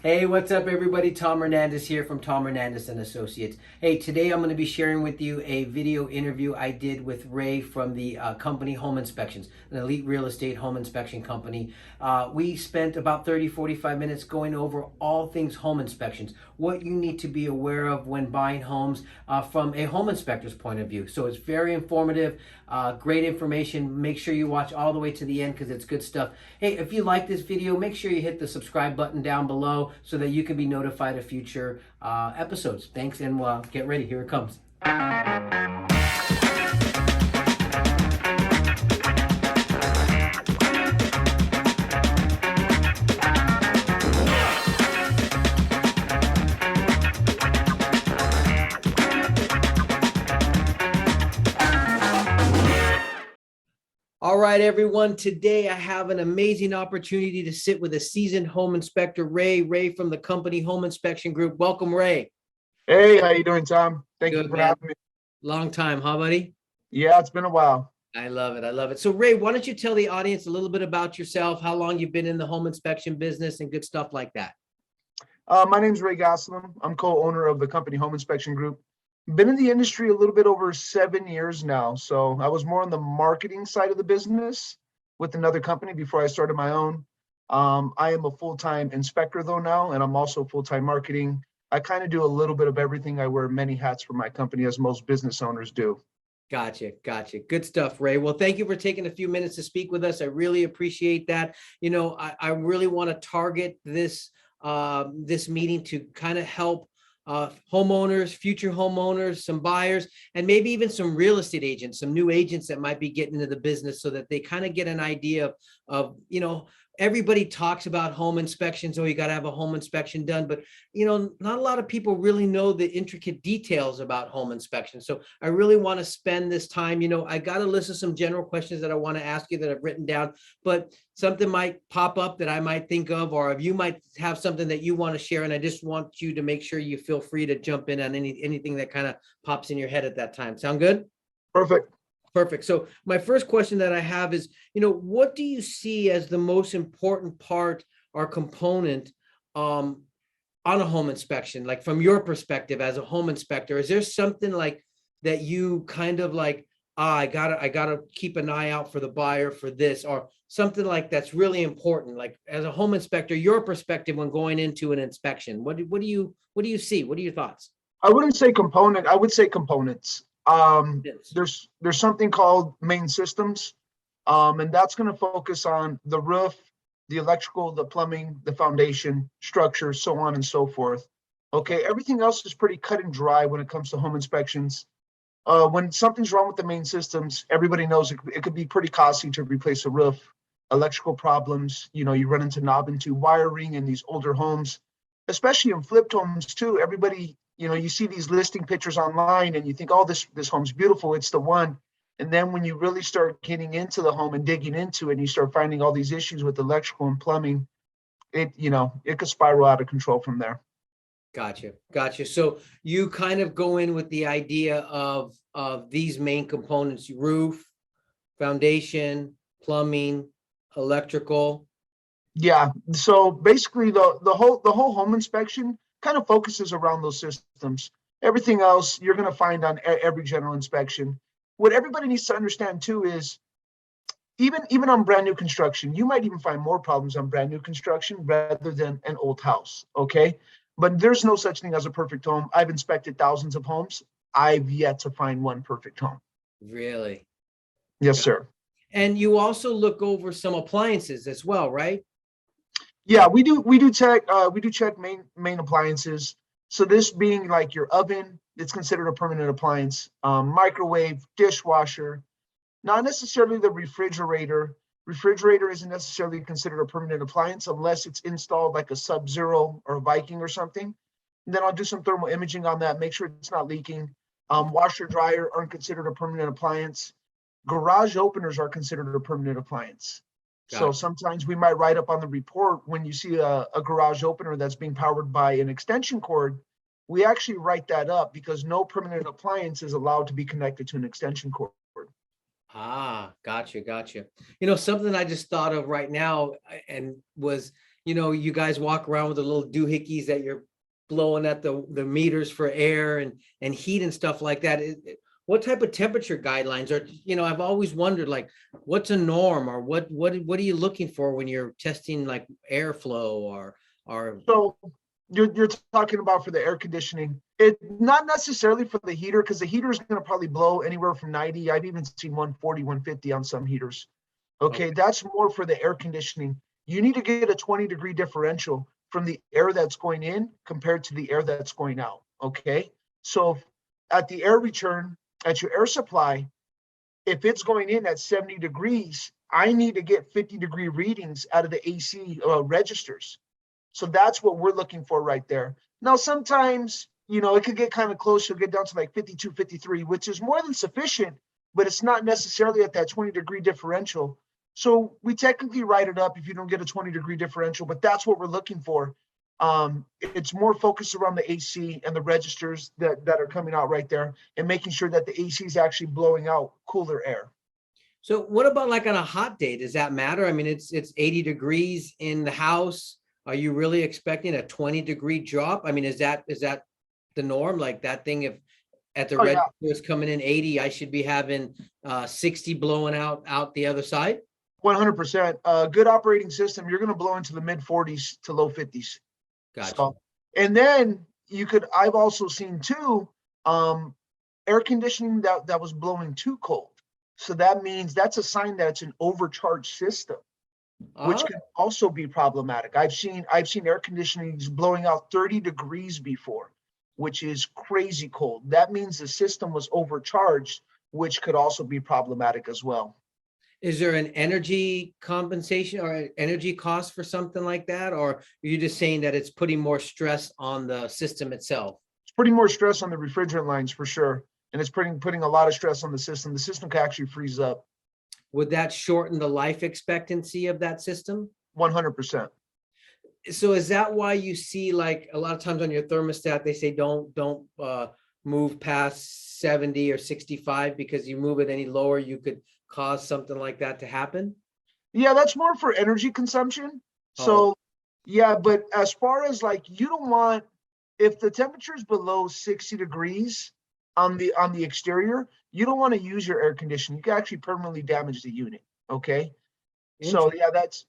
Hey, what's up, everybody? Tom Hernandez here from Tom Hernandez and Associates. Hey, today I'm going to be sharing with you a video interview I did with Ray from the company Home Inspections, an elite real estate home inspection company. We spent about 30-45 minutes going over all things home inspections, what you need to be aware of when buying homes from a home inspector's point of view. So it's very informative, great information. Make sure you watch all the way to the end because it's good stuff. Hey, if you like this video, make sure you hit the subscribe button down below so that you can be notified of future episodes. Thanks, and get ready. Here it comes. All right, everyone. Today I have an amazing opportunity to sit with a seasoned home inspector, Ray from the company Home Inspection Group. Welcome, Ray. Hey, how you doing, Tom? Thank you Good, for man. having me. Long time, huh, buddy? Yeah, it's been a while. I love it. I love it. So, Ray, why don't you tell the audience a little bit about yourself, how long you've been in the home inspection business, and good stuff like that? My name's Ray Gastelum. I'm co-owner of the company Home Inspection Group. Been in the industry a little bit over 7 years now. So I was more on the marketing side of the business with another company before I started my own. I am a full-time inspector though now, and I'm also full-time marketing. I kind of do a little bit of everything. I wear many hats for my company, as most business owners do. Gotcha. Gotcha. Good stuff, Ray. Well, thank you for taking a few minutes to speak with us. I really appreciate that. I really want to target this meeting to kind of help homeowners, future homeowners, some buyers, and maybe even some real estate agents, some new agents that might be getting into the business so that they kind of get an idea of everybody talks about home inspections. Oh, you got to have a home inspection done. But, not a lot of people really know the intricate details about home inspection. So I really want to spend this time. I got a list of some general questions that I want to ask you that I've written down, but something might pop up that I might think of, or if you might have something that you want to share. And I just want you to make sure you feel free to jump in on anything that kind of pops in your head at that time. Sound good? Perfect. Perfect. So my first question that I have is, what do you see as the most important part or component on a home inspection? Like from your perspective as a home inspector, is there something like that you kind of like, I gotta keep an eye out for the buyer for this, or something like that's really important? Like as a home inspector, your perspective when going into an inspection, what do you see? What are your thoughts? I wouldn't say component. I would say components. Yes. There's something called main systems, and that's going to focus on the roof, the electrical, the plumbing, the foundation, structure, so on and so forth. Okay, everything else is pretty cut and dry when it comes to home inspections. When something's wrong with the main systems, everybody knows it could be pretty costly to replace a roof. Electrical problems, you run into knob and tube wiring in these older homes, especially in flipped homes too. Everybody, you see these listing pictures online and you think, oh, this home's beautiful, it's the one. And then when you really start getting into the home and digging into it, and you start finding all these issues with electrical and plumbing, it could spiral out of control from there. Gotcha. So you kind of go in with the idea of these main components: roof, foundation, plumbing, electrical. Yeah. So basically the whole home inspection kind of focuses around those systems. Everything else you're going to find on every general inspection. What everybody needs to understand too is even on brand new construction, you might even find more problems on brand new construction rather than an old house. Okay. But there's no such thing as a perfect home. I've inspected thousands of homes. I've yet to find one perfect home. Really? Yes, sir. And you also look over some appliances as well, right? Yeah, we do check main appliances. So this being like your oven, it's considered a permanent appliance. Microwave, dishwasher, not necessarily the refrigerator. Refrigerator isn't necessarily considered a permanent appliance unless it's installed like a Sub-Zero or a Viking or something. And then I'll do some thermal imaging on that, make sure it's not leaking. Washer, dryer aren't considered a permanent appliance. Garage openers are considered a permanent appliance. So Gotcha. sometimes we might write up on the report when you see a garage opener that's being powered by an extension cord, we actually write that up because no permanent appliance is allowed to be connected to an extension cord. Gotcha. Something I just thought of right now and was, you guys walk around with the little doohickeys that you're blowing at the meters for air and heat and stuff like that. What type of temperature guidelines are, I've always wondered, like, what's a norm, or what are you looking for when you're testing like airflow or So you're talking about for the air conditioning, it not necessarily for the heater, because the heater is going to probably blow anywhere from 90. I've even seen 140, 150 on some heaters. Okay, that's more for the air conditioning. You need to get a 20-degree differential from the air that's going in compared to the air that's going out. Okay, so at the air return, at your air supply, if it's going in at 70 degrees, I need to get 50-degree readings out of the AC registers. So that's what we're looking for right there. Now, sometimes, it could get kind of close. You'll get down to like 52, 53, which is more than sufficient, but it's not necessarily at that 20-degree differential. So we technically write it up if you don't get a 20-degree differential, but that's what we're looking for. It's more focused around the AC and the registers that are coming out right there, and making sure that the AC is actually blowing out cooler air. So what about like on a hot day? Does that matter? I mean, it's 80 degrees in the house. Are you really expecting a 20-degree drop? I mean, is that the norm? Like that thing, if at the register is coming in 80, I should be having 60 blowing out the other side? 100%. A good operating system, you're going to blow into the mid 40s to low 50s. Gotcha. So, and then I've also seen too, air conditioning that was blowing too cold. So that means that's a sign that it's an overcharged system, which can also be problematic. I've seen air conditioning blowing out 30 degrees before, which is crazy cold. That means the system was overcharged, which could also be problematic as well. Is there an energy compensation or an energy cost for something like that? Or are you just saying that it's putting more stress on the system itself? It's putting more stress on the refrigerant lines for sure. And it's putting a lot of stress on the system. The system can actually freeze up. Would that shorten the life expectancy of that system? 100%. So is that why you see, like, a lot of times on your thermostat, they say don't move past 70 or 65, because you move it any lower, you could cause something like that to happen? Yeah, that's more for energy consumption. So yeah, but as far as like, you don't want, if the temperature is below 60 degrees on the exterior, you don't want to use your air conditioning. You can actually permanently damage the unit. Okay. So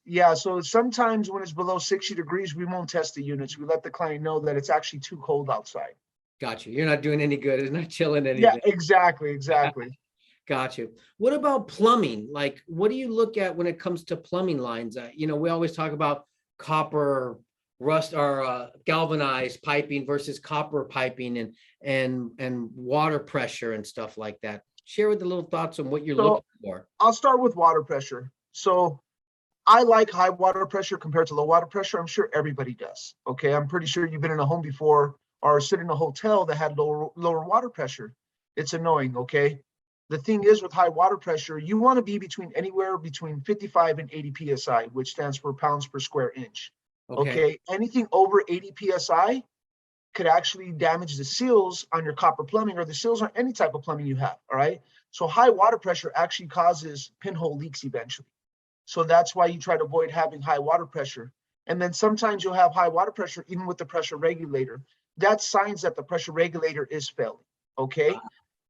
yeah, so sometimes when it's below 60 degrees, we won't test the units. We let the client know that it's actually too cold outside. Gotcha. You're not doing any good. It's not chilling anything. Yeah, exactly. Gotcha. What about plumbing? Like, what do you look at when it comes to plumbing lines? We always talk about copper rust or galvanized piping versus copper piping and water pressure and stuff like that. Share with the little thoughts on what you're looking for. I'll start with water pressure. So I like high water pressure compared to low water pressure. I'm sure everybody does. Okay. I'm pretty sure you've been in a home before or sit in a hotel that had lower water pressure. It's annoying. Okay. The thing is, with high water pressure, you want to be anywhere between 55 and 80 PSI, which stands for pounds per square inch. Okay. Anything over 80 PSI could actually damage the seals on your copper plumbing or the seals on any type of plumbing you have. All right. So high water pressure actually causes pinhole leaks eventually. So that's why you try to avoid having high water pressure. And then sometimes you'll have high water pressure even with the pressure regulator. That's signs that the pressure regulator is failing. Okay.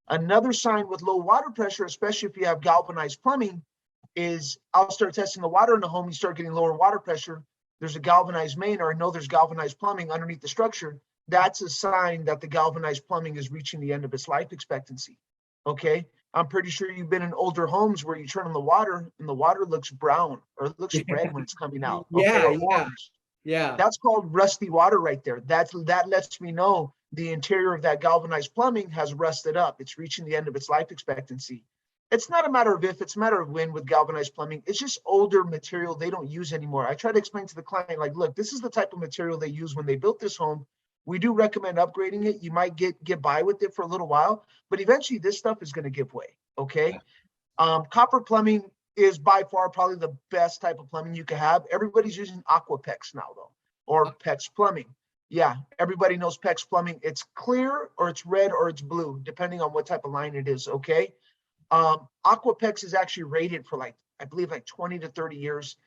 Another sign with low water pressure, especially if you have galvanized plumbing, is I'll start testing the water in the home. You start getting lower water pressure. There's a galvanized main, or I know there's galvanized plumbing underneath the structure. That's a sign that the galvanized plumbing is reaching the end of its life expectancy. Okay. I'm pretty sure you've been in older homes where you turn on the water and the water looks brown or it looks red when it's coming out. Okay, yeah. That's called rusty water right there. That lets me know the interior of that galvanized plumbing has rusted up. It's reaching the end of its life expectancy. It's not a matter of if, it's a matter of when with galvanized plumbing. It's just older material they don't use anymore. I try to explain to the client, like, look, this is the type of material they use when they built this home. We do recommend upgrading it. You might get by with it for a little while, but eventually this stuff is going to give way. Okay. Copper plumbing is by far probably the best type of plumbing you can have. Everybody's using Aquapex now though, or PEX plumbing. Yeah. Everybody knows PEX plumbing. It's clear or it's red or it's blue, depending on what type of line it is. Okay. Aquapex is actually rated for I believe 20 to 30 years.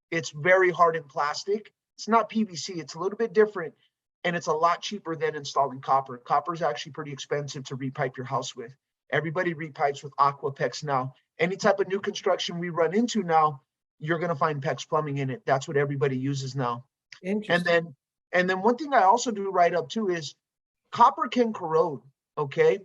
It's very hard in plastic. It's not PVC. It's a little bit different, and it's a lot cheaper than installing copper. Copper is actually pretty expensive to repipe your house with. Everybody repipes with aqua PEX now. Any type of new construction we run into now, you're going to find PEX plumbing in it. That's what everybody uses now. And Interesting. then one thing I also do write up too is copper can corrode. Okay.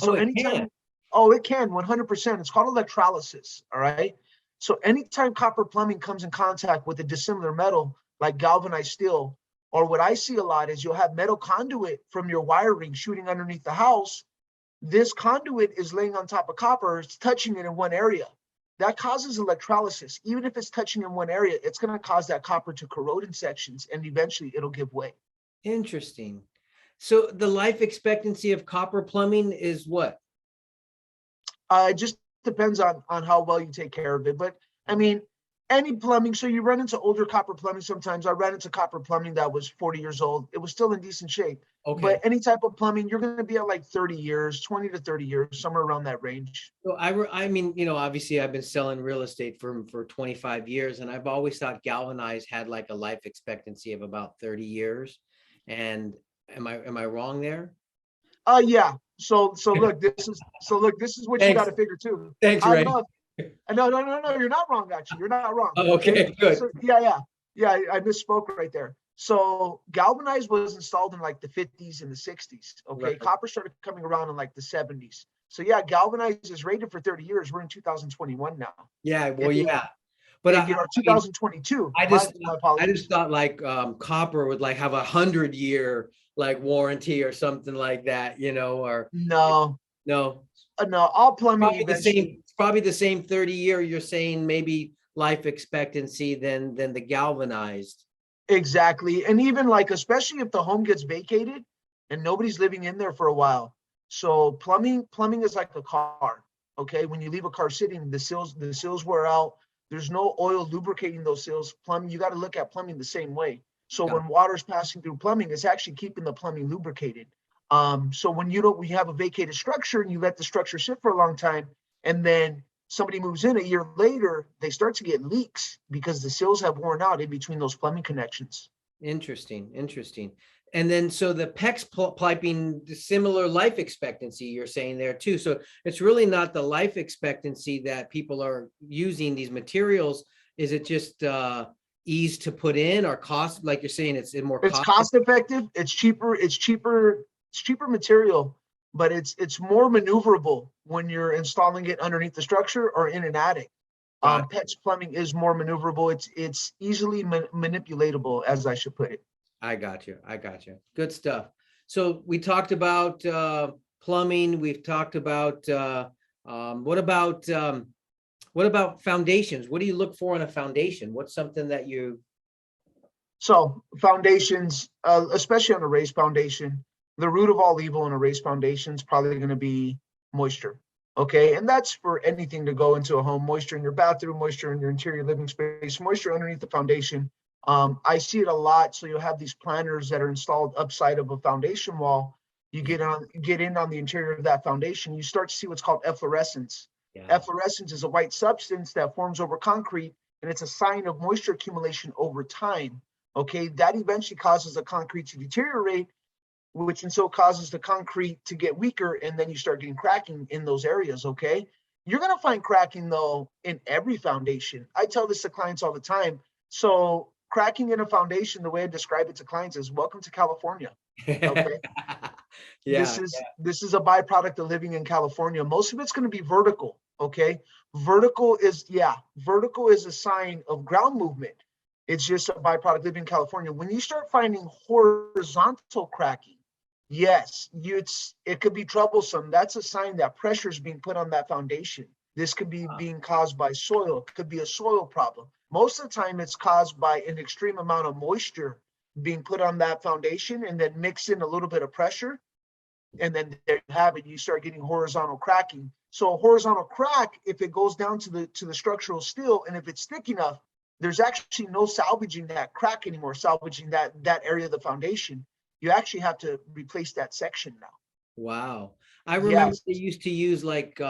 Oh, So it anytime, can. oh, it can 100%. It's called electrolysis. All right. So anytime copper plumbing comes in contact with a dissimilar metal like galvanized steel, or what I see a lot is you'll have metal conduit from your wiring shooting underneath the house. This conduit is laying on top of copper. It's touching it in one area. That causes electrolysis. Even if it's touching in one area, it's going to cause that copper to corrode in sections, and eventually it'll give way. Interesting. So the life expectancy of copper plumbing is what? It just depends on how well you take care of it. But I mean, any plumbing. So you run into older copper plumbing sometimes. I ran into copper plumbing that was 40 years old. It was still in decent shape. Okay. But any type of plumbing, you're going to be at like 30 years, 20 to 30 years, somewhere around that range. So I mean, obviously I've been selling real estate for 25 years, and I've always thought galvanized had like a life expectancy of about 30 years. And am I wrong there? Yeah. So look, this is what you got Thanks. to figure too. Thanks, I Ray. love. No. You're not wrong. Actually, you're not wrong. Oh, okay, good. So yeah. I misspoke right there. So galvanized was installed in like the 50s and the 60s. Okay, Right. copper started coming around in like the 70s. So yeah, galvanized is rated for 30 years. We're in 2021 now. Yeah, well, yeah. But Or 2022. I My just apologies. thought like copper would like have 100-year like warranty or something like that, or No, no. all plumbing Probably the eventually. same, probably the same 30-year, you're saying maybe life expectancy than the galvanized. Exactly. And even like, especially if the home gets vacated and nobody's living in there for a while. So plumbing is like a car. Okay. When you leave a car sitting, the seals wear out. There's no oil lubricating those seals. Plumbing, you got to look at plumbing the same way. So Got when water's passing through plumbing, it's actually keeping the plumbing lubricated. So when you have a vacated structure and you let the structure sit for a long time, and then somebody moves in a year later, they start to get leaks because the seals have worn out in between those plumbing connections. Interesting. And then so the PEX piping, similar life expectancy, you're saying there too. So it's really not the life expectancy that people are using these materials. Is it just ease to put in, or cost? Like you're saying, it's more It's cost effective. It's cheaper. It's cheaper material, but it's more maneuverable when you're installing it underneath the structure or in an attic. PEX plumbing is more maneuverable. It's easily manipulatable, as I should put it. I got you. Good stuff. So we talked about plumbing. We've talked about what about foundations? What do you look for in a foundation? What's something that you? So foundations, especially on a raised foundation, the root of all evil in a raised foundation is probably going to be moisture. Okay, and that's for anything to go into a home. Moisture in your bathroom, moisture in your interior living space, moisture underneath the foundation. I see it a lot. So you'll have these planters that are installed upside of a foundation wall. You get in on the interior of that foundation, you start to see what's called efflorescence. Yeah. Efflorescence is a white substance that forms over concrete, and it's a sign of moisture accumulation over time. Okay, that eventually causes the concrete to deteriorate, which and so causes the concrete to get weaker, and then you start getting cracking in those areas. Okay, you're going to find cracking though in every foundation. I tell this to clients all the time. So cracking in a foundation, the way I describe it to clients is welcome to California. Okay. Yeah. This is a byproduct of living in California. Most of it's going to be vertical. Okay. Vertical is a sign of ground movement. It's just a byproduct of living in California. When you start finding horizontal cracking, yes, it could be troublesome. That's a sign that pressure is being put on that foundation. This could be being caused by soil. It could be a soil problem. Most of the time, it's caused by an extreme amount of moisture being put on that foundation, and then mix in a little bit of pressure. And then there you have it. You start getting horizontal cracking. So a horizontal crack, if it goes down to the structural steel, and if it's thick enough, there's actually no salvaging that crack anymore, salvaging that area of the foundation. You actually have to replace that section now. Wow. I remember they used to use like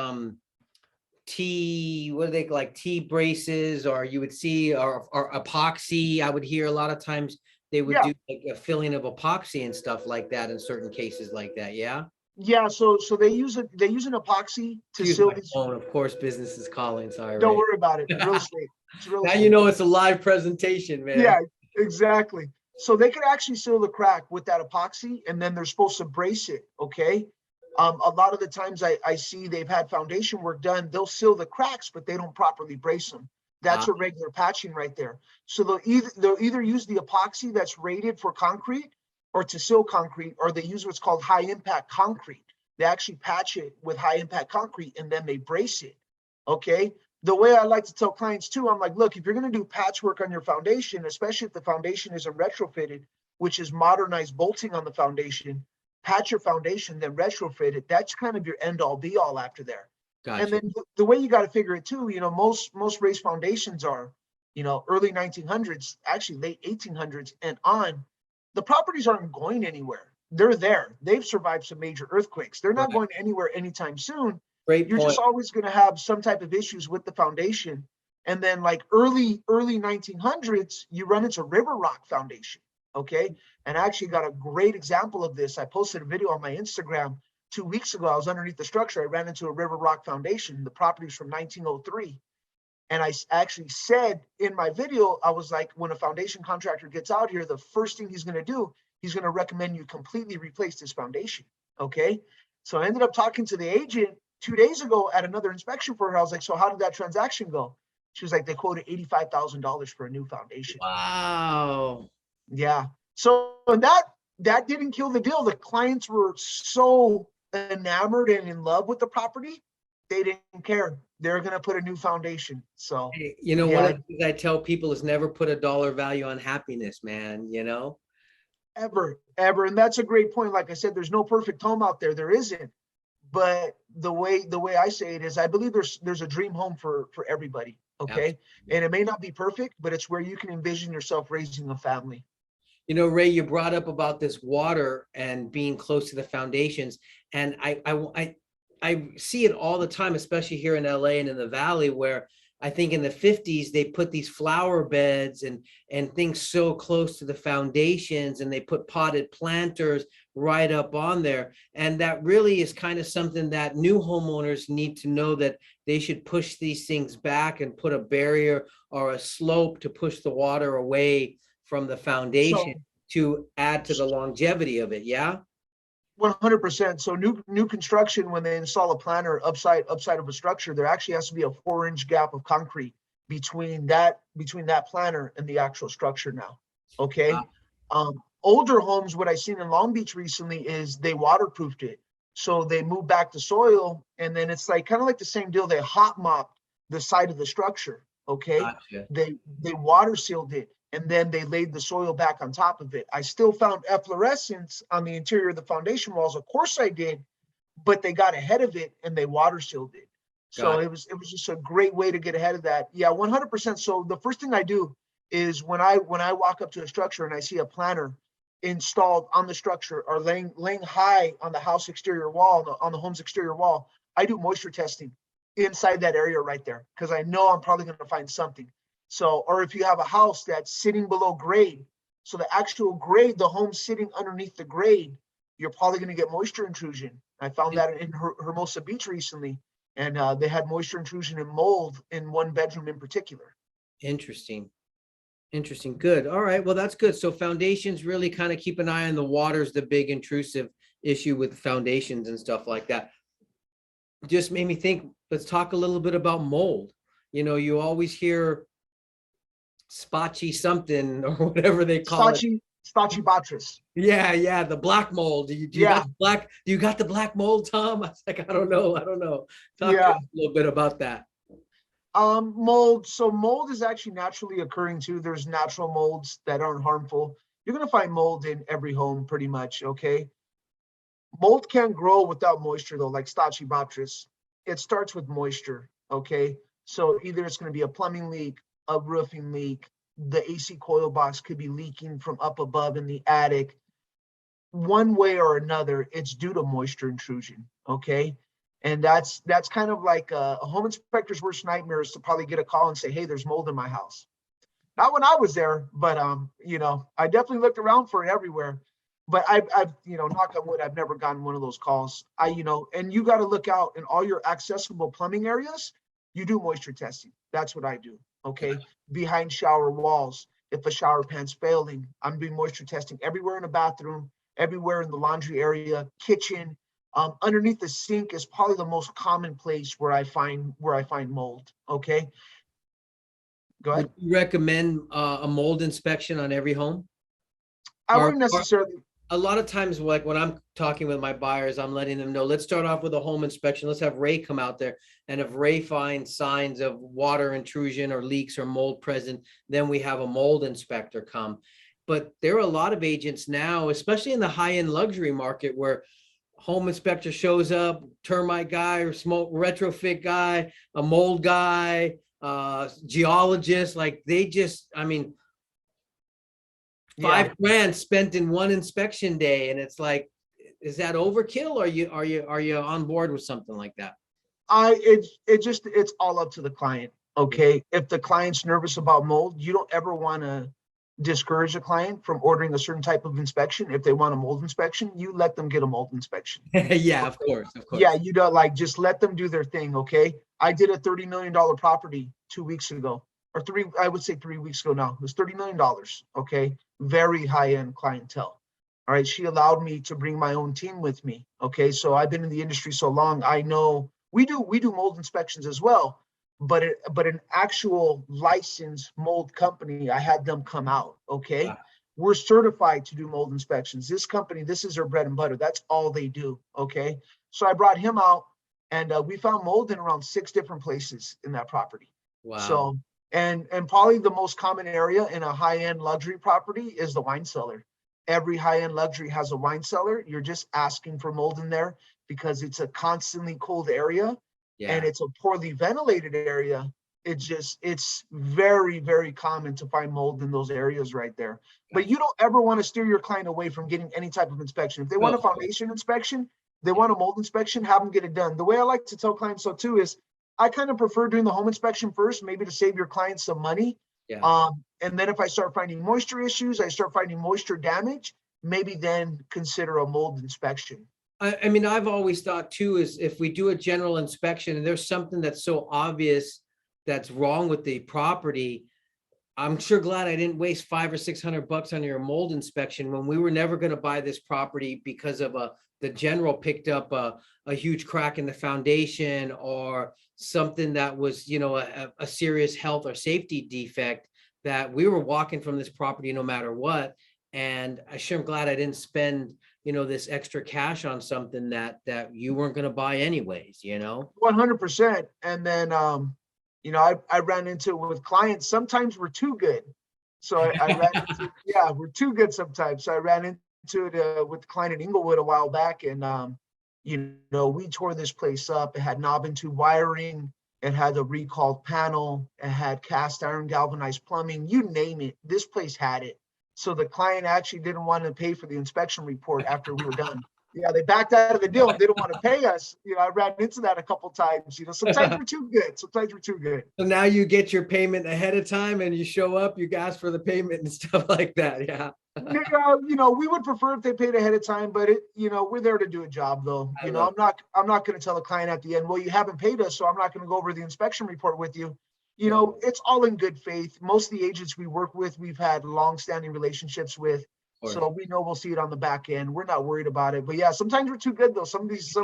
T, what are they like, T braces, or you would see, or epoxy. I would hear a lot of times they would Yeah, do like a filling of epoxy and stuff like that in certain cases like that. Yeah. yeah. So they use an epoxy to Excuse seal my these. phone. Of course, business is calling. Sorry, Don't Ray. worry about it. Real estate. It's real Now you estate. know it's a live presentation, man. Yeah, exactly. So they could actually seal the crack with that epoxy, and then they're supposed to brace it. Okay. A lot of the times I see they've had foundation work done, they'll seal the cracks, but they don't properly brace them. That's Ah, a regular patching right there. So they'll either use the epoxy that's rated for concrete or to seal concrete, or they use what's called high impact concrete. They actually patch it with high impact concrete and then they brace it. Okay. The way I like to tell clients too, I'm like, look, if you're going to do patchwork on your foundation, especially if the foundation isn't retrofitted, which is modernized bolting on the foundation, patch your foundation, then retrofit it. That's kind of your end all be all after there. And gotcha. then the way you got to figure it too, most raised foundations are, early 1900s, actually late 1800s and on. The properties aren't going anywhere. They're there. They've survived some major earthquakes. They're not Right. going anywhere anytime soon. Great You're just point. always going to have some type of issues with the foundation. And then like early 1900s, you run into river rock foundation. Okay. And I actually got a great example of this. I posted a video on my Instagram 2 weeks ago. I was underneath the structure. I ran into a river rock foundation. The property was from 1903. And I actually said in my video, I was like, when a foundation contractor gets out here, the first thing he's going to do, he's going to recommend you completely replace this foundation. Okay. So I ended up talking to the agent 2 days ago at another inspection for her. I was like, so how did that transaction go? She was like, they quoted $85,000 for a new foundation. Wow. Yeah. So that didn't kill the deal. The clients were so enamored and in love with the property, they didn't care. They're gonna put a new foundation. So Hey, one yeah, of the things I tell people is never put a dollar value on happiness, man. ever. And that's a great point. Like I said, there's no perfect home out there. There isn't. But the way I say it is I believe there's a dream home for everybody. Okay. Absolutely. And it may not be perfect, but it's where you can envision yourself raising a family. Ray, you brought up about this water and being close to the foundations, and I see it all the time, especially here in LA and in the Valley, where I think in the 50s they put these flower beds and things so close to the foundations, and they put potted planters right up on there. And that really is kind of something that new homeowners need to know, that they should push these things back and put a barrier or a slope to push the water away from the foundation So to add to the longevity of it. Yeah. 100%. So new construction, when they install a planter upside of a structure, there actually has to be a 4-inch gap of concrete between that planter and the actual structure now. Okay. Older homes, what I've seen in Long Beach recently is they waterproofed it. So they move back the soil, and then it's like kind of like the same deal. They hot mopped the side of the structure. Okay. Gotcha. They water sealed it, and then they laid the soil back on top of it. I still found efflorescence on the interior of the foundation walls. Of course I did, but they got ahead of it and they water sealed it. So Gotcha. it was just a great way to get ahead of that. Yeah, 100%. So the first thing I do is when I walk up to a structure and I see a planter installed on the structure or laying high on the house exterior wall, on the home's exterior wall, I do moisture testing inside that area right there, because I know I'm probably going to find something. So, or if you have a house that's sitting below grade, so the actual grade, the home sitting underneath the grade, you're probably going to get moisture intrusion. I found that in Hermosa Beach recently, and they had moisture intrusion and mold in one bedroom in particular. Interesting. Interesting. Good. All right. Well, that's good. So foundations, really kind of keep an eye on the water's the big intrusive issue with foundations and stuff like that. Just made me think, let's talk a little bit about mold. You always hear spotchy something or whatever they call it. Stachybotrys. Yeah, yeah, the black mold. Do you Yeah, got the black? Do you got the black mold, Tom? I was like, I don't know. I don't know. Talk to yeah. us a little bit about that. Mold. So mold is actually naturally occurring too. There's natural molds that aren't harmful. You're gonna find mold in every home pretty much. Okay. Mold can grow without moisture though, like Stachybotrys. It starts with moisture. Okay. So either it's gonna be a plumbing leak, a roofing leak, the AC coil box could be leaking from up above in the attic. One way or another, it's due to moisture intrusion. Okay. And that's kind of like a home inspector's worst nightmare is to probably get a call and say, hey, there's mold in my house. Not when I was there, but I definitely looked around for it everywhere. But I've knock on wood, I've never gotten one of those calls. And you got to look out in all your accessible plumbing areas. You do moisture testing. That's what I do. Okay, behind shower walls. If a shower pan's failing, I'm doing moisture testing everywhere in the bathroom, everywhere in the laundry area, kitchen. Underneath the sink is probably the most common place where I find mold. Okay, go ahead. Would you recommend a mold inspection on every home? I Or, wouldn't necessarily. a lot of times, like when I'm talking with my buyers, I'm letting them know, let's start off with a home inspection. Let's have Ray come out there. And if Ray finds signs of water intrusion or leaks or mold present, then we have a mold inspector come. But there are a lot of agents now, especially in the high-end luxury market, where home inspector shows up, termite guy or smoke retrofit guy, a mold guy, geologist, like they just, I mean, Yeah, $5,000 spent in one inspection day, and it's like, is that overkill? Or are you on board with something like that? it's all up to the client. Okay, if the client's nervous about mold, you don't ever want to discourage a client from ordering a certain type of inspection. If they want a mold inspection, you let them get a mold inspection. Yeah, of Okay? course, of course. Yeah, you don't just let them do their thing. Okay, I did a $30 million property 2 weeks ago, or I would say 3 weeks ago now. It was $30 million. Okay, very high end clientele. All right, she allowed me to bring my own team with me. Okay, so I've been in the industry so long, I know we do mold inspections as well, but an actual licensed mold company, I had them come out. Okay, Wow. we're certified to do mold inspections. This company, this is their bread and butter. That's all they do. Okay, so I brought him out, and we found mold in around 6 different places in that property. Wow. So, and probably the most common area in a high-end luxury property is the wine cellar. Every high-end luxury has a wine cellar. You're just asking for mold in there because it's a constantly cold area and Yeah. it's a poorly ventilated area. It's very, very common to find mold in those areas right there. But you don't ever want to steer your client away from getting any type of inspection. If they want a foundation inspection, they want a mold inspection, have them get it done. The way I like to tell clients so too is I kind of prefer doing the home inspection first, maybe to save your clients some money. Yeah. And then if I start finding moisture issues, I start finding moisture damage, maybe then consider a mold inspection. I mean, I've always thought too, is if we do a general inspection and there's something that's so obvious that's wrong with the property, I'm sure glad I didn't waste $500 or $600 on your mold inspection when we were never going to buy this property because of the general picked up a huge crack in the foundation or something that was, a serious health or safety defect, that we were walking from this property no matter what. And I sure am glad I didn't spend, this extra cash on something that you weren't going to buy anyways, 100%. And then, I ran into it with clients. Sometimes we're too good. So I ran into, yeah, we're too good sometimes. So I ran into it with the client in Inglewood a while back. And, we tore this place up. It had knob and tube wiring. It had a recalled panel. It had cast iron galvanized plumbing. You name it. This place had it. So the client actually didn't want to pay for the inspection report after we were done. Yeah, they backed out of the deal and they didn't want to pay us. I ran into that a couple times. Sometimes we're too good. Sometimes we're too good. So now you get your payment ahead of time and you show up, you ask for the payment and stuff like that. Yeah. We would prefer if they paid ahead of time, but we're there to do a job though. I'm not going to tell a client at the end, well, you haven't paid us, so I'm not going to go over the inspection report with you. It's all in good faith. Most of the agents we work with, we've had long-standing relationships with, so we know we'll see it on the back end. We're not worried about it. But yeah, sometimes we're too good though. Some of these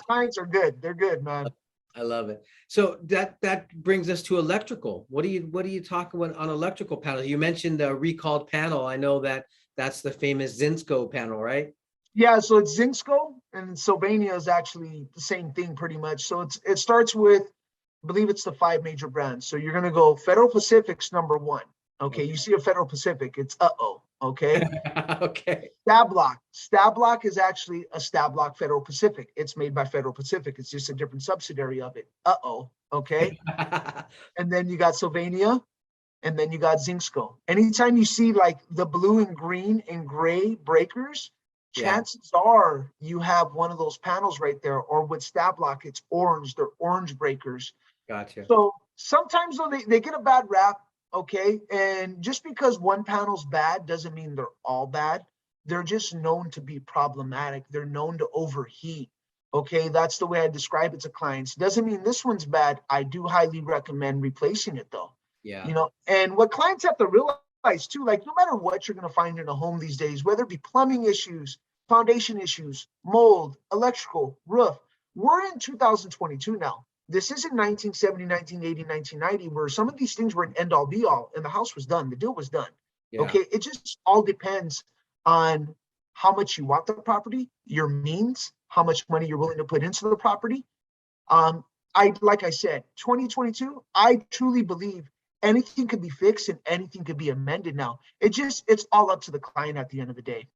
clients are good. They're good, man. I love it. So that brings us to electrical. What are you talking about on electrical panels? You mentioned the recalled panel. I know that's the famous Zinsco panel, right? Yeah, so it's Zinsco, and Sylvania is actually the same thing pretty much. So it starts with, I believe it's the 5 major brands. So you're going to go Federal Pacific's number 1. Okay. You see a Federal Pacific, it's okay. Okay. Stablock is actually a Stablock Federal Pacific. It's made by Federal Pacific. It's just a different subsidiary of it. Okay. And then you got Sylvania, and then you got Zinsco. Anytime you see like the blue and green and gray breakers, Yeah. chances are you have one of those panels right there, or with stab block, it's orange, they're orange breakers. Gotcha. So sometimes though they get a bad rap, okay? And just because one panel's bad doesn't mean they're all bad. They're just known to be problematic. They're known to overheat. Okay, that's the way I describe it to clients. Doesn't mean this one's bad. I do highly recommend replacing it though. Yeah. And what clients have to realize too, like no matter what you're going to find in a home these days, whether it be plumbing issues, foundation issues, mold, electrical, roof, we're in 2022 now. This isn't 1970, 1980, 1990, where some of these things were an end all be all and the house was done. The deal was done. Yeah. Okay. It just all depends on how much you want the property, your means, how much money you're willing to put into the property. Like I said, 2022, I truly believe anything could be fixed and anything could be amended now. It's all up to the client at the end of the day.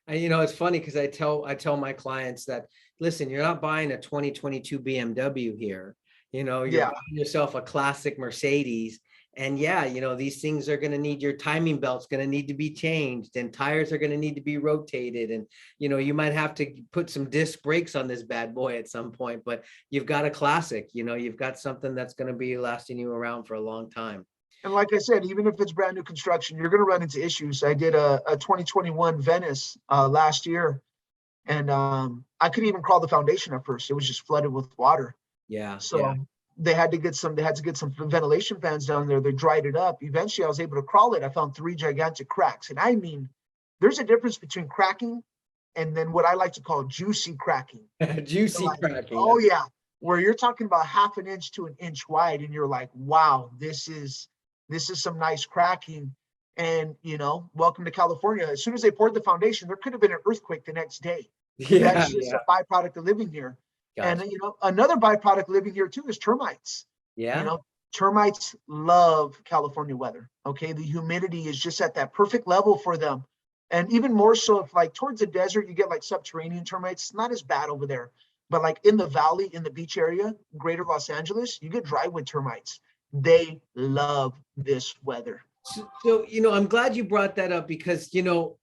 And it's funny because I tell my clients that, listen, you're not buying a 2022 BMW here. You're buying yourself a classic Mercedes. And yeah, these things are going to need, your timing belt's going to need to be changed, and tires are going to need to be rotated. And, you might have to put some disc brakes on this bad boy at some point, but you've got a classic, you've got something that's going to be lasting you around for a long time. And like I said, even if it's brand new construction, you're going to run into issues. I did a 2021 Venice last year, and I couldn't even crawl the foundation at first. It was just flooded with water. Yeah. So yeah. they had to get some ventilation fans down there. They dried it up. Eventually I was able to crawl it. I found 3 gigantic cracks. And I mean, there's a difference between cracking and then what I like to call juicy cracking. Juicy cracking. Oh yeah. Where you're talking about 1/2 inch to 1 inch wide. And you're like, wow, this is some nice cracking. And welcome to California. As soon as they poured the foundation, there could have been an earthquake the next day. Yeah, that's just a byproduct of living here. Gotcha. And another byproduct living here too is termites. Yeah. Termites love California weather. Okay. The humidity is just at that perfect level for them. And even more so if like towards the desert, you get like subterranean termites. It's not as bad over there. But like in the valley, in the beach area, greater Los Angeles, you get drywood termites. They love this weather. So, I'm glad you brought that up because,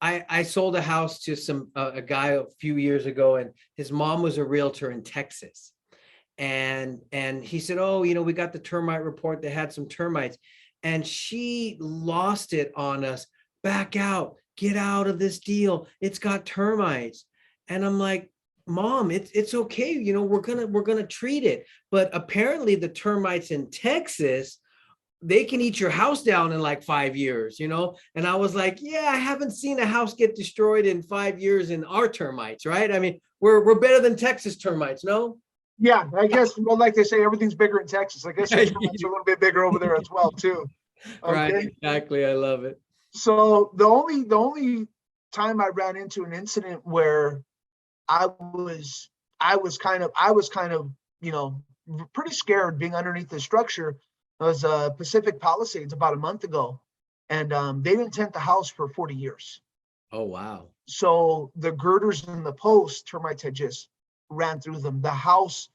I sold a house to a guy a few years ago, and his mom was a realtor in Texas. And he said, oh, we got the termite report. They had some termites, and she lost it on us. Back out, get out of this deal. It's got termites. And I'm like, Mom, it's okay. We're going to treat it. But apparently the termites in Texas, they can eat your house down in like 5 years, And I was like, yeah, I haven't seen a house get destroyed in 5 years in our termites, right? I mean, we're better than Texas termites, no? Yeah, I guess, well, like they say, everything's bigger in Texas. I guess termites are a little bit bigger over there as well, too. Okay? Right, exactly. I love it. So the only time I ran into an incident where I was kind of, pretty scared being underneath the structure was Pacific Palisades about a month ago. And they didn't tent the house for 40 years. Oh, wow. So the girders and the posts, termites had just ran through them. The house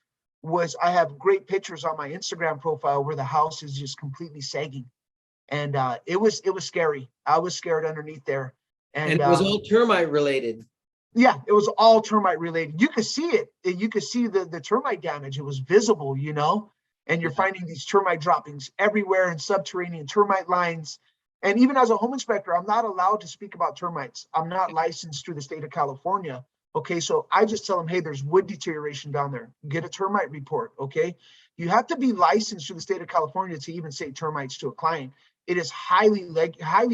I have great pictures on my Instagram profile where the house is just completely sagging. And it was scary. I was scared underneath there. And it was all termite related. Yeah, it was all termite related. You could see it. You could see the termite damage. It was visible, and you're finding these termite droppings everywhere in subterranean termite lines. And even as a home inspector, I'm not allowed to speak about termites. I'm not licensed through the state of California. Okay, so I just tell them, hey, there's wood deterioration down there. Get a termite report, okay? You have to be licensed through the state of California to even say termites to a client. It is highly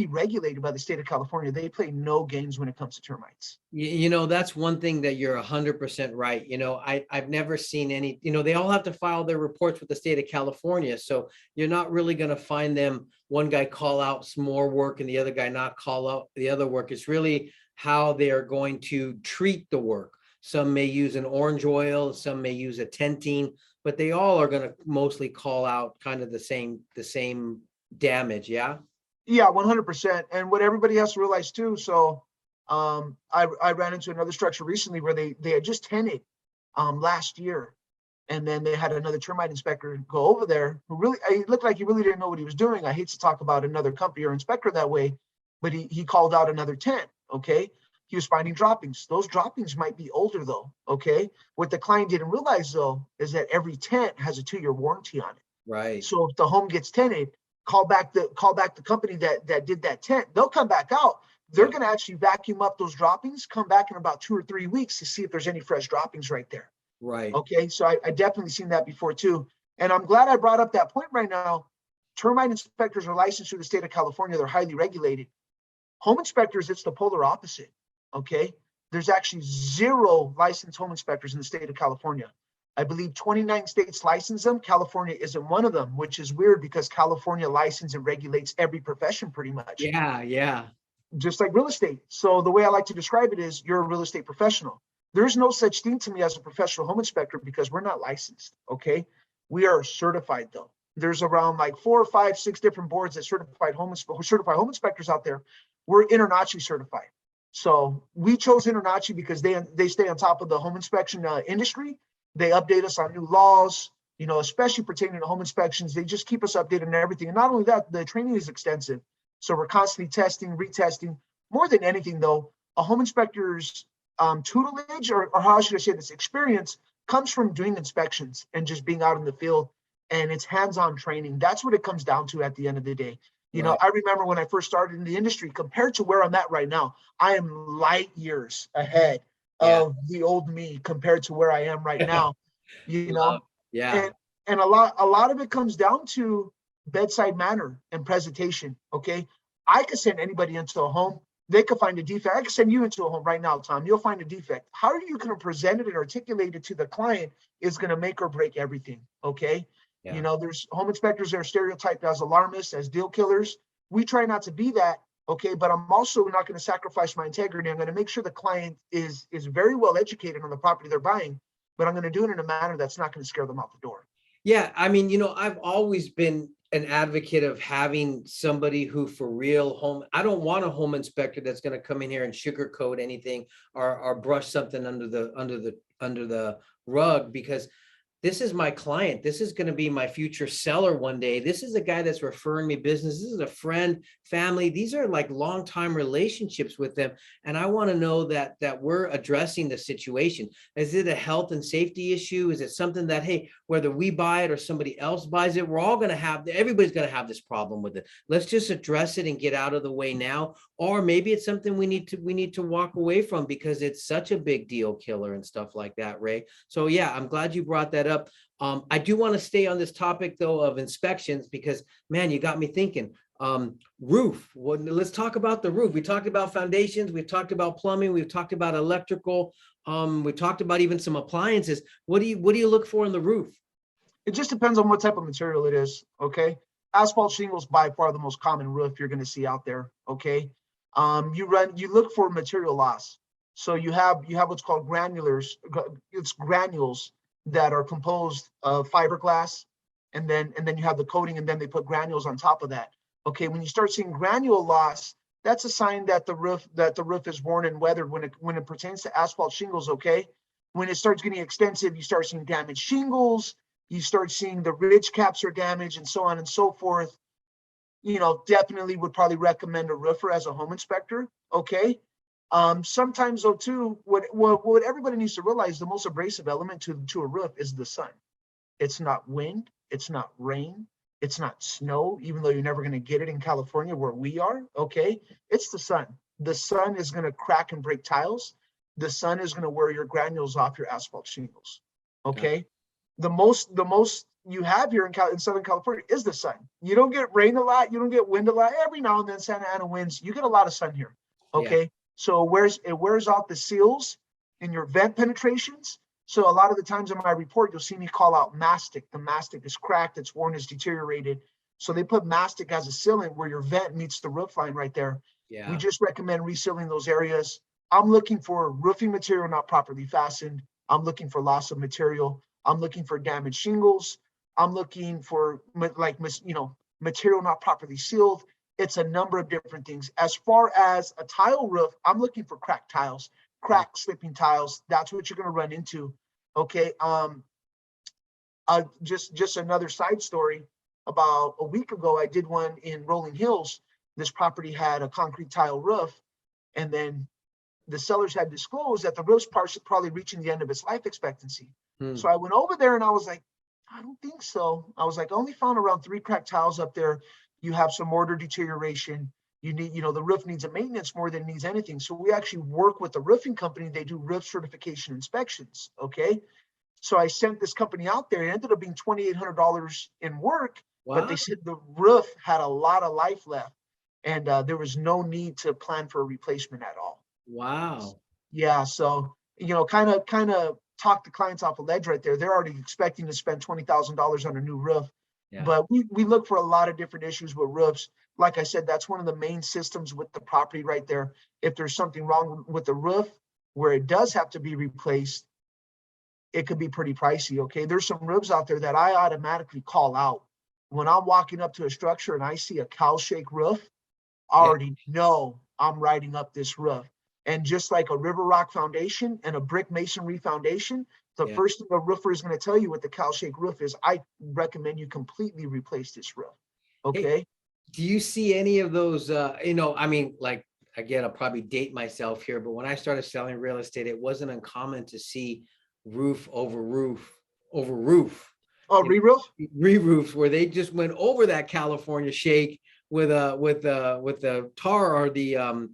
regulated by the state of California. They play no games when it comes to termites. That's one thing that you're 100% right. I've never seen any, they all have to file their reports with the state of California. So you're not really going to find them, one guy call out some more work and the other guy not call out the other work. It's really how they are going to treat the work. Some may use an orange oil, some may use a tenting, but they all are going to mostly call out kind of the same damage. Yeah 100%. And what everybody has to realize too, so I ran into another structure recently where they had just tented last year, and then they had another termite inspector go over there who really, it looked like he really didn't know what he was doing. I hate to talk about another company or inspector that way, but he called out another tent. Okay, he was finding droppings. Those droppings might be older though, okay? What the client didn't realize though is that every tent has a 2-year warranty on it. Right. So if the home gets tented, call back the company that did that tent. They'll come back out. They're Yeah. going to actually vacuum up those droppings, come back in about 2 or 3 weeks to see if there's any fresh droppings right there. Right. Okay, so I definitely seen that before too. And I'm glad I brought up that point right now. Termite inspectors are licensed through the state of California. They're highly regulated. Home inspectors, it's the polar opposite. Okay, there's actually 0 licensed home inspectors in the state of California. I believe 29 states license them. California isn't one of them, which is weird because California licenses and regulates every profession pretty much. Yeah. Yeah. Just like real estate. So the way I like to describe it is you're a real estate professional. There's no such thing to me as a professional home inspector because we're not licensed. Okay. We are certified though. There's around like 4 or 5, 6 different boards that certify home inspectors out there. We're internationally certified. So we chose Internachi because they stay on top of the home inspection industry. They update us on new laws, you know, especially pertaining to home inspections. They just keep us updated on everything. And not only that, the training is extensive. So we're constantly testing, retesting. More than anything, though, a home inspector's tutelage, or how should I say this, experience comes from doing inspections and just being out in the field. And it's hands-on training. That's what it comes down to at the end of the day. You know, I remember when I first started in the industry, compared to where I'm at right now, I am light years ahead of the old me compared to where I am right now. You know, Yeah. and a lot of it comes down to bedside manner and presentation. Okay, I could send anybody into a home. They could find a defect. I could send you into a home right now, Tom. You'll find a defect. How are you going to present it and articulate it to the client is going to make or break everything. Okay. Yeah. You know, there's home inspectors that are stereotyped as alarmists, as deal killers. We try not to be that, okay? But I'm also not going to sacrifice my integrity. I'm going to make sure the client is very well educated on the property they're buying, but I'm going to do it in a manner that's not going to scare them out the door. Yeah, I mean, I've always been an advocate of having somebody who for real I don't want a home inspector that's going to come in here and sugarcoat anything or brush something under the rug, because this is my client. This is going to be my future seller one day. This is a guy that's referring me business. This is a friend, family. These are like long-time relationships with them. And I want to know that we're addressing the situation. Is it a health and safety issue? Is it something that, hey, whether we buy it or somebody else buys it, we're all going to everybody's going to have this problem with it. Let's just address it and get out of the way now. Or maybe it's something we need to walk away from because it's such a big deal killer and stuff like that, Ray. So yeah, I'm glad you brought that up. I do want to stay on this topic though of inspections because, man, you got me thinking. Roof. Well, let's talk about the roof. We talked about foundations. We've talked about plumbing. We've talked about electrical. We talked about even some appliances. What do you look for in the roof? It just depends on what type of material it is. Okay. Asphalt shingles by far the most common roof you're going to see out there. Okay. You look for material loss. So you have what's called granulars. It's granules that are composed of fiberglass, and then you have the coating, and then they put granules on top of that. Okay, when you start seeing granule loss, that's a sign that the roof is worn and weathered when it pertains to asphalt shingles. Okay, when it starts getting extensive, you start seeing damaged shingles, you start seeing the ridge caps are damaged, and so on and so forth. Definitely would probably recommend a roofer as a home inspector. Okay. Sometimes though too, what everybody needs to realize, the most abrasive element to a roof is the sun. It's not wind, it's not rain, it's not snow, even though you're never going to get it in California where we are. Okay. It's the sun. The sun is going to crack and break tiles. The sun is going to wear your granules off your asphalt shingles. Okay. The most you have here in Southern California is the sun. You don't get rain a lot. You don't get wind a lot. Every now and then Santa Ana winds. You get a lot of sun here. Okay. Yeah. So it wears out the seals in your vent penetrations. So a lot of the times in my report, you'll see me call out mastic. The mastic is cracked, it's worn, it's deteriorated. So they put mastic as a sealant where your vent meets the roof line right there. Yeah. We just recommend resealing those areas. I'm looking for roofing material not properly fastened. I'm looking for loss of material. I'm looking for damaged shingles. I'm looking for material not properly sealed. It's a number of different things. As far as a tile roof, I'm looking for cracked tiles, slipping tiles. That's what you're going to run into. Okay. Just another side story. About a week ago, I did one in Rolling Hills. This property had a concrete tile roof, and then the sellers had disclosed that the roof's probably reaching the end of its life expectancy. Hmm. So I went over there and I was like, I don't think so. I was like, I only found around 3 cracked tiles up there. You have some mortar deterioration. You need, the roof needs a maintenance more than it needs anything. So we actually work with the roofing company. They do roof certification inspections. Okay. So I sent this company out there. It ended up being $2,800 in work, but they Wow. said the roof had a lot of life left, and there was no need to plan for a replacement at all. Wow. Yeah. So, kind of talk the clients off a ledge right there. They're already expecting to spend $20,000 on a new roof. Yeah. But we look for a lot of different issues with roofs. Like I said, that's one of the main systems with the property right there. If there's something wrong with the roof where it does have to be replaced, it could be pretty pricey. Okay. There's some roofs out there that I automatically call out. When I'm walking up to a structure and I see a cow shake roof, I already know I'm riding up this roof. And just like a river rock foundation and a brick masonry foundation, the first thing a roofer is going to tell you with the cow shake roof is, I recommend you completely replace this roof. Okay. Hey, do you see any of those, I mean, like, again, I'll probably date myself here, but when I started selling real estate, it wasn't uncommon to see roof over roof over roof. Oh, re-roof? Re-roofs where they just went over that California shake with the tar or the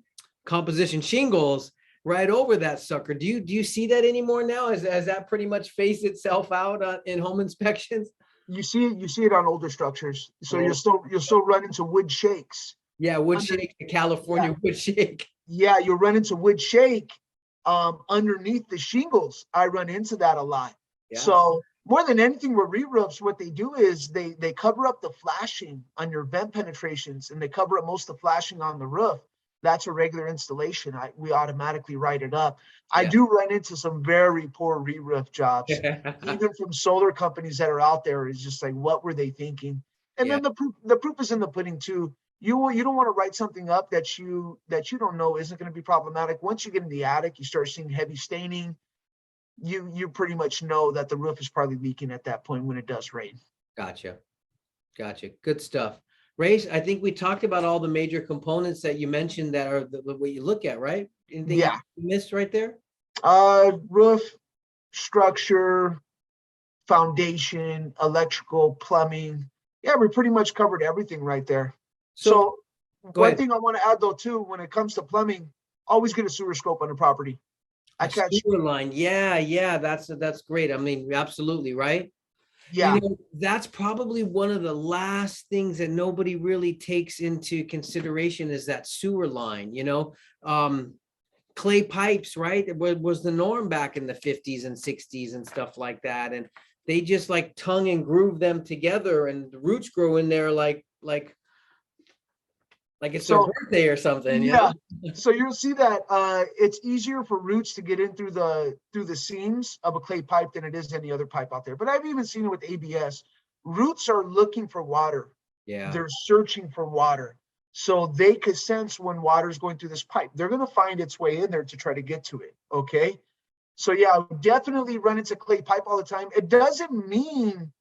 composition shingles right over that sucker. Do you see that anymore now? Has that pretty much phased itself out in home inspections? You see it on older structures. So you'll still run into wood shakes. Yeah, wood shake, the California wood shake. Yeah, you'll run into wood shake underneath the shingles. I run into that a lot. Yeah. So more than anything with re-roofs, what they do is they cover up the flashing on your vent penetrations, and they cover up most of the flashing on the roof. That's a regular installation. We automatically write it up. Yeah. I do run into some very poor re-roof jobs, even from solar companies that are out there. Is just like, what were they thinking? And then the proof is in the pudding too. You don't want to write something up that you don't know isn't going to be problematic. Once you get in the attic, you start seeing heavy staining. You pretty much know that the roof is probably leaking at that point when it does rain. Gotcha. Good stuff. Ray, I think we talked about all the major components that you mentioned that are what you look at, right? Anything you missed right there? Roof, structure, foundation, electrical, plumbing. Yeah, we pretty much covered everything right there. So one thing I want to add though too, when it comes to plumbing, always get a sewer scope on the property. Sewer line. Yeah. That's great. I mean, absolutely, right? Yeah. That's probably one of the last things that nobody really takes into consideration is that sewer line, clay pipes, right? It was the norm back in the 50s and 60s and stuff like that. And they just like tongue and groove them together, and the roots grow in there like it's their birthday or something. Yeah. So you'll see that it's easier for roots to get in through the seams of a clay pipe than it is any other pipe out there. But I've even seen it with ABS. Roots are looking for water. Yeah. They're searching for water. So they could sense when water is going through this pipe. They're going to find its way in there to try to get to it. Okay. So yeah, definitely run into clay pipe all the time. It doesn't mean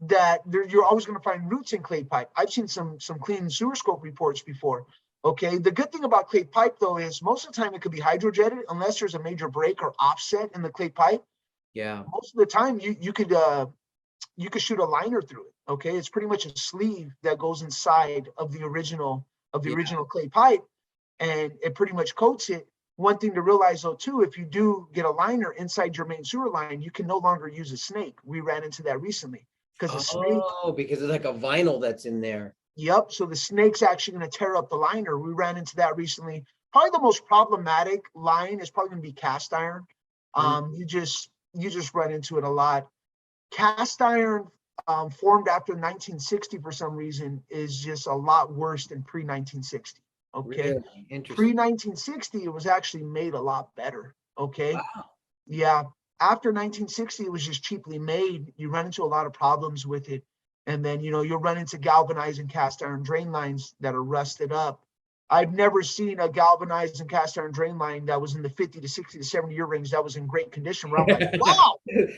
that you're always going to find roots in clay pipe. I've seen some clean sewer scope reports before. Okay. The good thing about clay pipe though is most of the time it could be hydrojetted unless there's a major break or offset in the clay pipe. Yeah. Most of the time you could shoot a liner through it. Okay. It's pretty much a sleeve that goes inside of the original clay pipe, and it pretty much coats it. One thing to realize though too, if you do get a liner inside your main sewer line, you can no longer use a snake. We ran into that recently. Because it's like a vinyl that's in there. Yep. So the snake's actually going to tear up the liner. We ran into that recently. Probably the most problematic line is probably going to be cast iron. You just run into it a lot. Cast iron formed after 1960 for some reason is just a lot worse than pre-1960. Okay. Really? Interesting. Pre-1960, it was actually made a lot better. Okay. Wow. Yeah. After 1960, it was just cheaply made. You run into a lot of problems with it. And then, you'll run into galvanized and cast iron drain lines that are rusted up. I've never seen a galvanized and cast iron drain line that was in the 50 to 60 to 70 year range that was in great condition. Where I'm like, wow,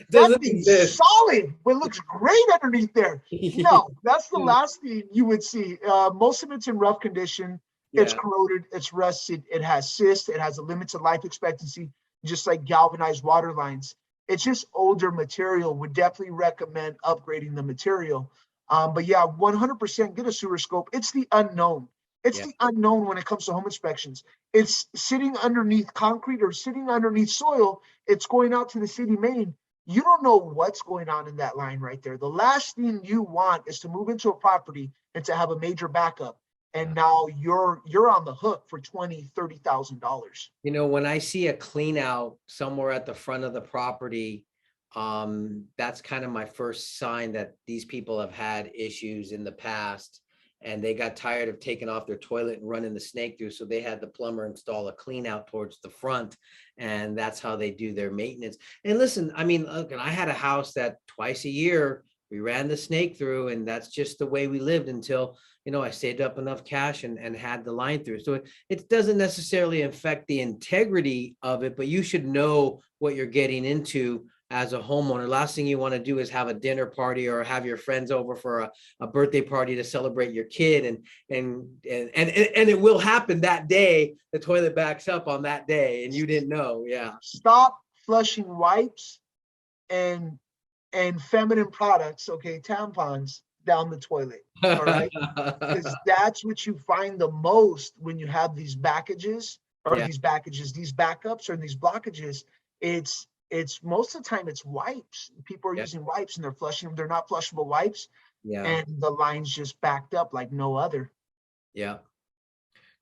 that thing's solid, but it looks great underneath there. No, that's the last thing you would see. Most of it's in rough condition. It's Yeah. corroded, it's rusted, it has cysts, it has a limited life expectancy, just like galvanized water lines. It's just older material. Would definitely recommend upgrading the material. But yeah, 100% get a sewer scope. It's the unknown. It's Yeah. the unknown when it comes to home inspections. It's sitting underneath concrete or sitting underneath soil. It's going out to the city main. You don't know what's going on in that line right there. The last thing you want is to move into a property and to have a major backup. And now you're on the hook for $20,000-$30,000. You know, when I see a clean out somewhere at the front of the property, that's kind of my first sign that these people have had issues in the past and they got tired of taking off their toilet and running the snake through. So they had the plumber install a clean out towards the front, and that's how they do their maintenance. And listen, I mean, look, and I had a house that twice a year we ran the snake through, and that's just the way we lived until, I saved up enough cash and had the line through. So it doesn't necessarily affect the integrity of it, but you should know what you're getting into as a homeowner. Last thing you want to do is have a dinner party or have your friends over for a birthday party to celebrate your kid. And it will happen that day. The toilet backs up on that day and you didn't know. Yeah. Stop flushing wipes and feminine products, okay, tampons down the toilet. All right. Because that's what you find the most when you have these backages or Yeah. these backups or these blockages. It's most of the time it's wipes. People are Yeah. using wipes and they're flushing them. They're not flushable wipes. Yeah. And the line's just backed up like no other. Yeah.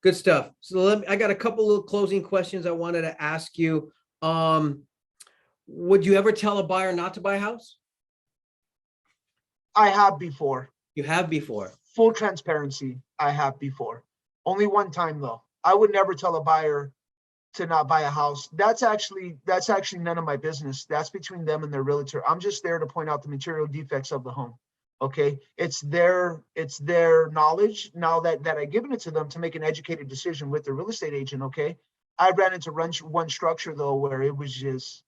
Good stuff. So I got a couple little closing questions I wanted to ask you. Would you ever tell a buyer not to buy a house? I have before. You have before. Full transparency, I have before. Only one time though. I would never tell a buyer to not buy a house. That's actually none of my business. That's between them and their realtor. I'm just there to point out the material defects of the home. Okay. It's their knowledge now that I've given it to them to make an educated decision with the real estate agent. Okay. I ran into one structure though, where it was just,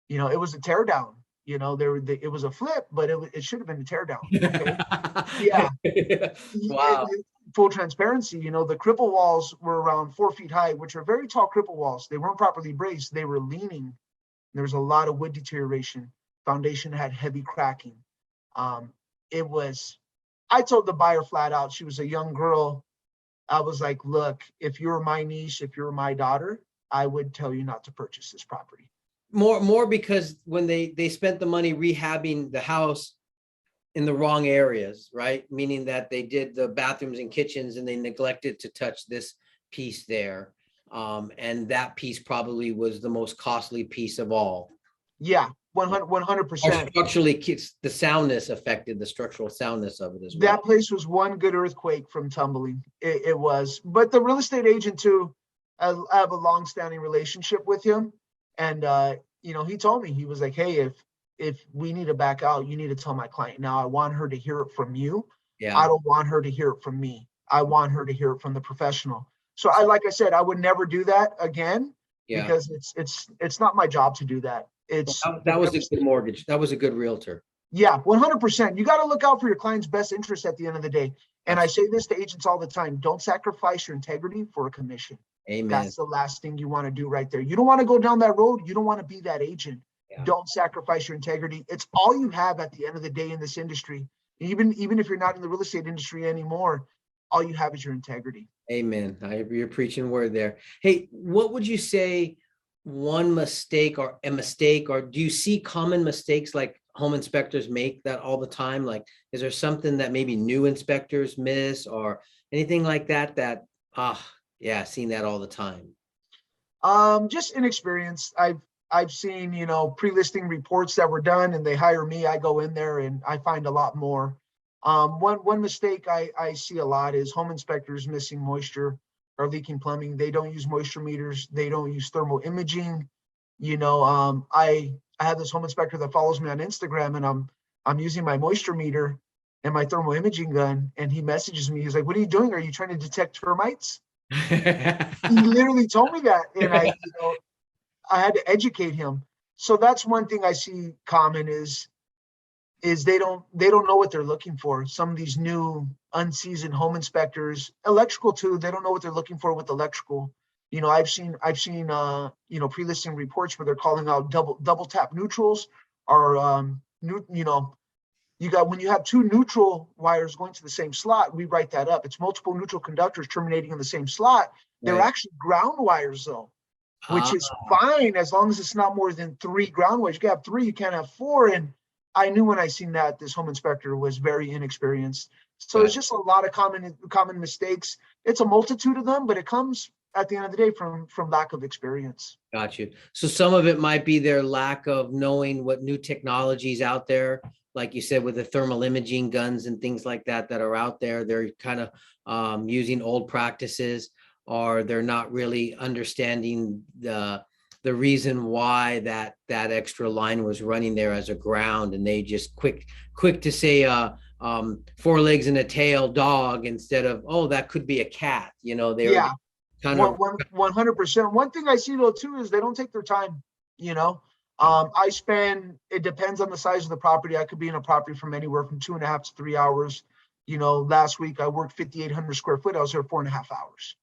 it was a tear down. It was a flip, but it should have been a tear down. Okay. Yeah. Wow. Full transparency, the cripple walls were around 4 feet high, which are very tall cripple walls. They weren't properly braced. They were leaning. There was a lot of wood deterioration. Foundation had heavy cracking. I told the buyer flat out, she was a young girl. I was like, look, if you were my niece, if you were my daughter, I would tell you not to purchase this property. More because when they spent the money rehabbing the house in the wrong areas, right? Meaning that they did the bathrooms and kitchens and they neglected to touch this piece there. And that piece probably was the most costly piece of all. Yeah, 100%. Structurally, the soundness affected the structural soundness of it as well. That place was one good earthquake from tumbling. It was. But the real estate agent too, I have a long-standing relationship with him. And, he told me, he was like, hey, if we need to back out, you need to tell my client. Now, I want her to hear it from you. Yeah. I don't want her to hear it from me. I want her to hear it from the professional. So like I said, I would never do that again. Yeah. Because it's not my job to do that. That was a good mortgage. That was a good realtor. Yeah, 100%. You got to look out for your client's best interest at the end of the day. And I say this to agents all the time: don't sacrifice your integrity for a commission. Amen. That's the last thing you want to do right there. You don't want to go down that road. You don't want to be that agent. Yeah. Don't sacrifice your integrity. It's all you have at the end of the day in this industry. Even if you're not in the real estate industry anymore, all you have is your integrity. Amen. You're preaching word there. Hey, what would you say one mistake or do you see common mistakes like home inspectors make that all the time? Like, is there something that maybe new inspectors miss or anything like that? Seen that all the time. Just inexperience. I've seen, pre-listing reports that were done and they hire me. I go in there and I find a lot more. One mistake I see a lot is home inspectors missing moisture or leaking plumbing. They don't use moisture meters. They don't use thermal imaging. I have this home inspector that follows me on Instagram, and I'm using my moisture meter and my thermal imaging gun, and he messages me. He's like, "What are you doing? Are you trying to detect termites?" He literally told me that, and I had to educate him. So that's one thing I see common is they don't know what they're looking for. Some of these new unseasoned home inspectors. Electrical too, they don't know what they're looking for with electrical. I've seen pre-listing reports where they're calling out double tap neutrals or when you have two neutral wires going to the same slot, we write that up. It's multiple neutral conductors terminating in the same slot. They're Right. actually ground wires though, which Ah, is fine as long as it's not more than 3 ground wires. You can have 3, you can't have 4. And I knew when I seen that this home inspector was very inexperienced. So it's got just a lot of common mistakes. It's a multitude of them, but it comes at the end of the day from lack of experience. got you. So some of it might be their lack of knowing what new technologies out there, like you said, with the thermal imaging guns and things like that are out there. They're kind of using old practices, or they're not really understanding the reason why that extra line was running there as a ground, and they just quick to say 4 legs and a tail dog instead of, oh, that could be a cat. They were Yeah, kind of 100%. One thing I see though too is they don't take their time. It depends on the size of the property. I could be in a property from anywhere from 2.5 to 3 hours. Last week I worked 5,800 square foot. I was there 4.5 hours.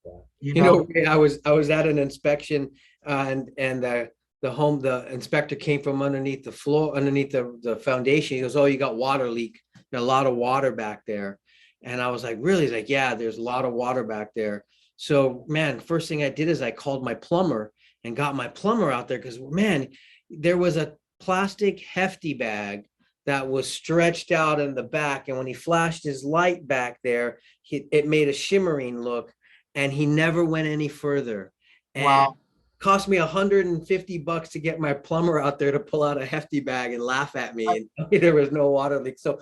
Ray, I was at an inspection, and the inspector came from underneath the floor, underneath the foundation. He goes, "Oh, you got water leak. Got a lot of water back there." And I was like, "Really?" He's like, "Yeah, there's a lot of water back there." So, man, first thing I did is I called my plumber and got my plumber out there, because, man, there was a plastic hefty bag that was stretched out in the back. And when he flashed his light back there, it made a shimmering look, and he never went any further. And Wow. cost me $150 to get my plumber out there to pull out a hefty bag and laugh at me and tell me there was no water leak. So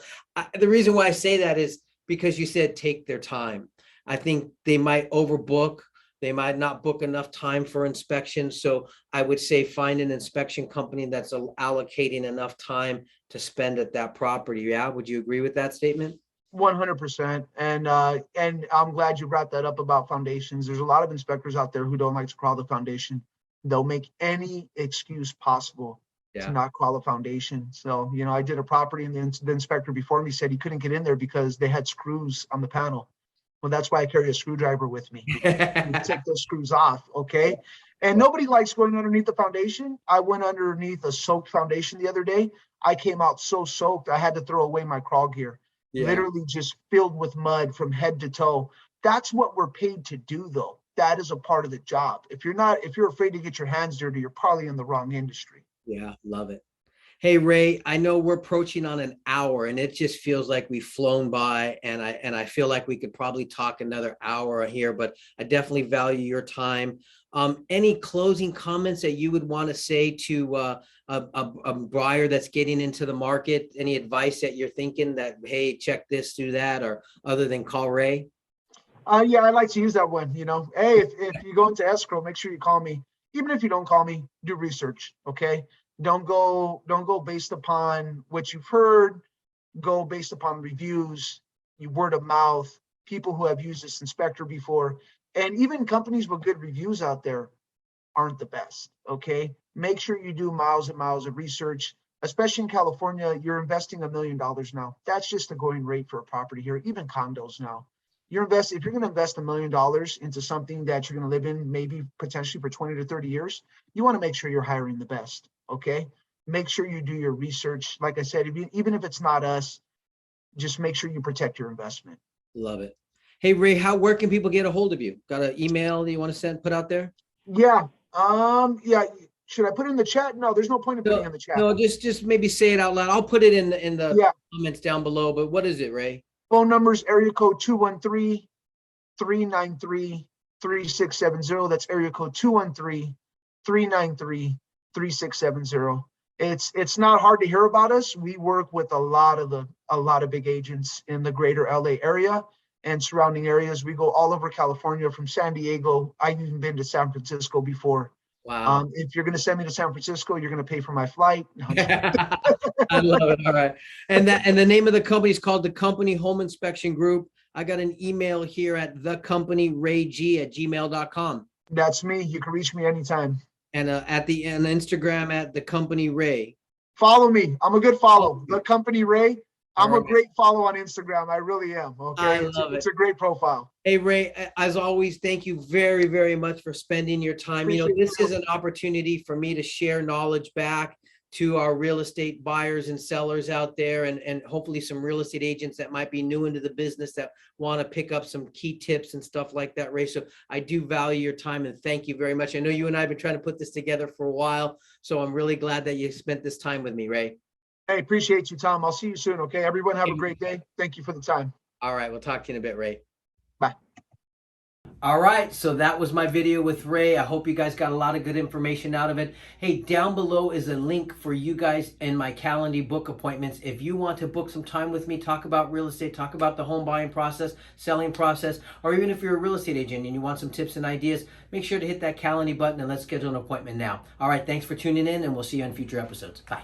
the reason why I say that is because you said take their time. I think they might overbook. They might not book enough time for inspection. So I would say find an inspection company that's allocating enough time to spend at that property. Yeah, would you agree with that statement? 100%. And I'm glad you brought that up about foundations. There's a lot of inspectors out there who don't like to crawl the foundation. They'll make any excuse possible to Yeah. not crawl a foundation. So, I did a property, and the inspector before me said he couldn't get in there because they had screws on the panel. Well, that's why I carry a screwdriver with me. Take those screws off, okay? And nobody likes going underneath the foundation. I went underneath a soaked foundation the other day. I came out so soaked, I had to throw away my crawl gear. Yeah. Literally just filled with mud from head to toe. That's what we're paid to do, though. That is a part of the job. If you're afraid to get your hands dirty, you're probably in the wrong industry. Yeah, love it. Hey, Ray, I know we're approaching on an hour, and it just feels like we've flown by, and I feel like we could probably talk another hour here, but I definitely value your time. Any closing comments that you would want to say to a buyer that's getting into the market? Any advice that you're thinking that, hey, check this, do that, or other than call Ray? Yeah, I like to use that one. Hey, if you go into escrow, make sure you call me. Even if you don't call me, do research. Okay. Don't go based upon what you've heard. Go based upon reviews, word of mouth, people who have used this inspector before, and even companies with good reviews out there aren't the best. Okay. Make sure you do miles and miles of research, especially in California. You're investing $1 million now. That's just the going rate for a property here, even condos now. If you're going to invest $1 million into something that you're going to live in, maybe potentially for 20 to 30 years, you want to make sure you're hiring the best. Okay. Make sure you do your research. Like I said, even if it's not us, just make sure you protect your investment. Love it. Hey, Ray, where can people get a hold of you? Got an email that you want to put out there? Yeah. Yeah. Should I put it in the chat? No, there's no point in putting it in the chat. No, just maybe say it out loud. I'll put it in the Yeah. comments down below. But what is it, Ray? Phone numbers, area code 213-393-3670. That's area code 213-393-3670. It's not hard to hear about us. We work with a lot of big agents in the greater LA area and surrounding areas. We go all over California, from San Diego. I've even been to San Francisco before. Wow. If you're going to send me to San Francisco, you're going to pay for my flight. No, I love it. All right. And the name of the company is called the Company Home Inspection Group. I got an email here at thecompanyrayg@gmail.com. That's me. You can reach me anytime. And on Instagram at the Company Ray. Follow me. I'm a good follow. The Company Ray. All I'm a right. great follow on Instagram. I really am. I Okay. love it. It's a great profile. Hey, Ray, as always, thank you very, very much for spending your time. Appreciate This you. is an opportunity for me to share knowledge back to our real estate buyers and sellers out there, and hopefully some real estate agents that might be new into the business that want to pick up some key tips and stuff like that, Ray. So I do value your time and thank you very much. I know you and I have been trying to put this together for a while, so I'm really glad that you spent this time with me, Ray. Hey, appreciate you, Tom. I'll see you soon. Okay. Everyone have a great day. Thank you for the time. All right, we'll talk to you in a bit, Ray. Bye. All right, so that was my video with Ray. I hope you guys got a lot of good information out of it. Hey, down below is a link for you guys in my Calendly book appointments. If you want to book some time with me, talk about real estate, talk about the home buying process, selling process, or even if you're a real estate agent and you want some tips and ideas, make sure to hit that Calendly button and let's schedule an appointment now. All right, thanks for tuning in, and we'll see you in future episodes. Bye.